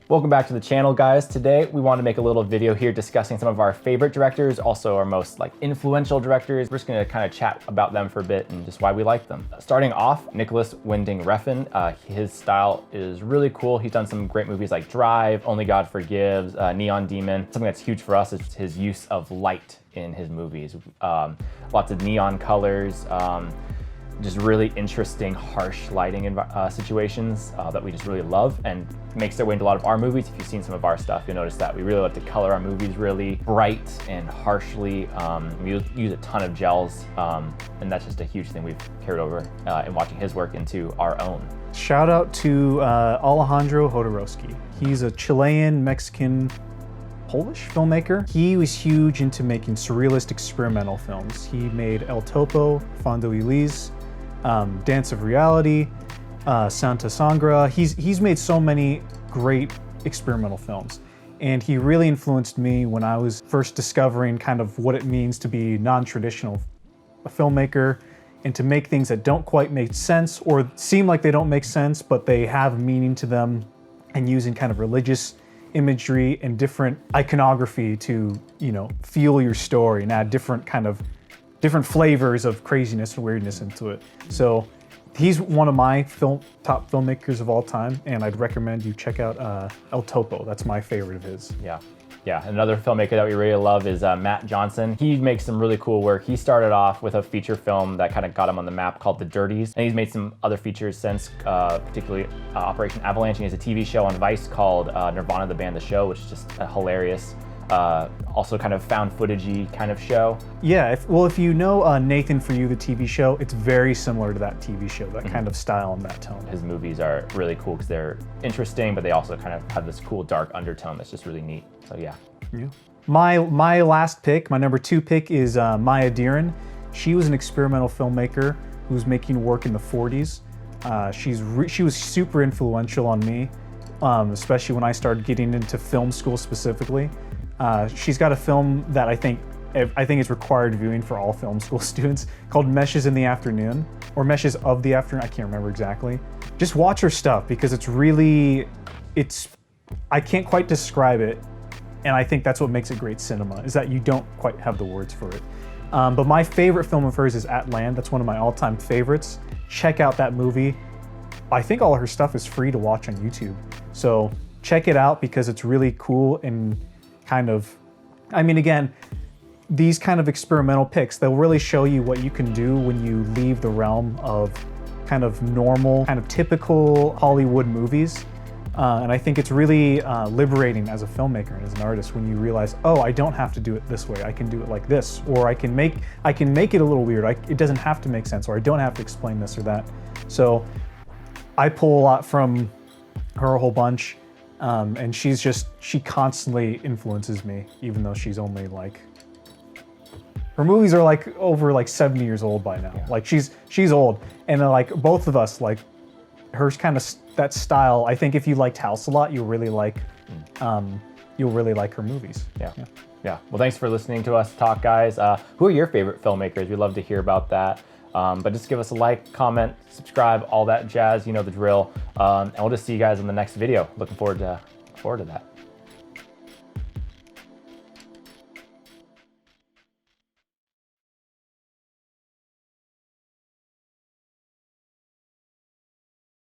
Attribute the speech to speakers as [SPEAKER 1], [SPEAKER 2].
[SPEAKER 1] Welcome back to the channel, guys. Today we want to make a little video here discussing some of our favorite directors, also our most influential directors. We're just going to kind of chat about them for a bit and just why we like them. Starting off, Nicholas Winding Refn. His style is really cool. He's done some great movies like Drive, Only God Forgives, Neon Demon. Something that's huge for us is his use of light in his movies. Lots of neon colors, just really interesting, harsh lighting situations that we just really love, and makes their way into a lot of our movies. If you've seen some of our stuff, you'll notice that we really like to color our movies really bright and harshly. We use a ton of gels, and that's just a huge thing we've carried over in watching his work into our own.
[SPEAKER 2] Shout out to Alejandro Jodorowsky. He's a Chilean, Mexican, Polish filmmaker. He was huge into making surrealist experimental films. He made El Topo, Fondo y Lis, Dance of Reality, Santa Sangra. He's made so many great experimental films, and he really influenced me when I was first discovering kind of what it means to be non-traditional a filmmaker and to make things that don't quite make sense or seem like they don't make sense, but they have meaning to them, and using kind of religious imagery and different iconography to, feel your story and add different flavors of craziness and weirdness into it. So he's one of my top filmmakers of all time, and I'd recommend you check out El Topo. That's my favorite of his.
[SPEAKER 1] Yeah, another filmmaker that we really love is Matt Johnson. He makes some really cool work. He started off with a feature film that kind of got him on the map called The Dirties, and he's made some other features since, particularly Operation Avalanche. He has a TV show on Vice called Nirvana the Band the Show, which is just a hilarious, also kind of found footage-y kind of show.
[SPEAKER 2] Yeah, if you know Nathan For You, the TV show, it's very similar to that TV show, that kind of style and that tone.
[SPEAKER 1] His movies are really cool because they're interesting, but they also kind of have this cool dark undertone that's just really neat. So yeah.
[SPEAKER 2] My last pick, my number 2 pick is Maya Deren. She was an experimental filmmaker who was making work in the 40s. She was super influential on me, especially when I started getting into film school specifically. She's got a film that I think is required viewing for all film school students called Meshes in the Afternoon, or Meshes of the Afternoon, I can't remember exactly. Just watch her stuff because I can't quite describe it, and I think that's what makes it great cinema, is that you don't quite have the words for it. But my favorite film of hers is At Land. That's one of my all-time favorites. Check out that movie. I think all of her stuff is free to watch on YouTube. So check it out because it's really cool and again, these kind of experimental picks, they'll really show you what you can do when you leave the realm of kind of normal, kind of typical Hollywood movies. And I think it's really liberating as a filmmaker and as an artist when you realize, oh, I don't have to do it this way. I can do it like this, or I can make it a little weird. It doesn't have to make sense, or I don't have to explain this or that. So I pull a lot from her a whole bunch, and she constantly influences me, even though she's only her movies are over 70 years old by now. Yeah. She's old, and both of us her kind of that style. I think if you liked House a lot, you'll really like her movies.
[SPEAKER 1] Yeah. Well, thanks for listening to us talk, guys. Who are your favorite filmmakers? We'd love to hear about that. But just give us a like, comment, subscribe, all that jazz. You know the drill. And we'll just see you guys in the next video. Looking forward to that.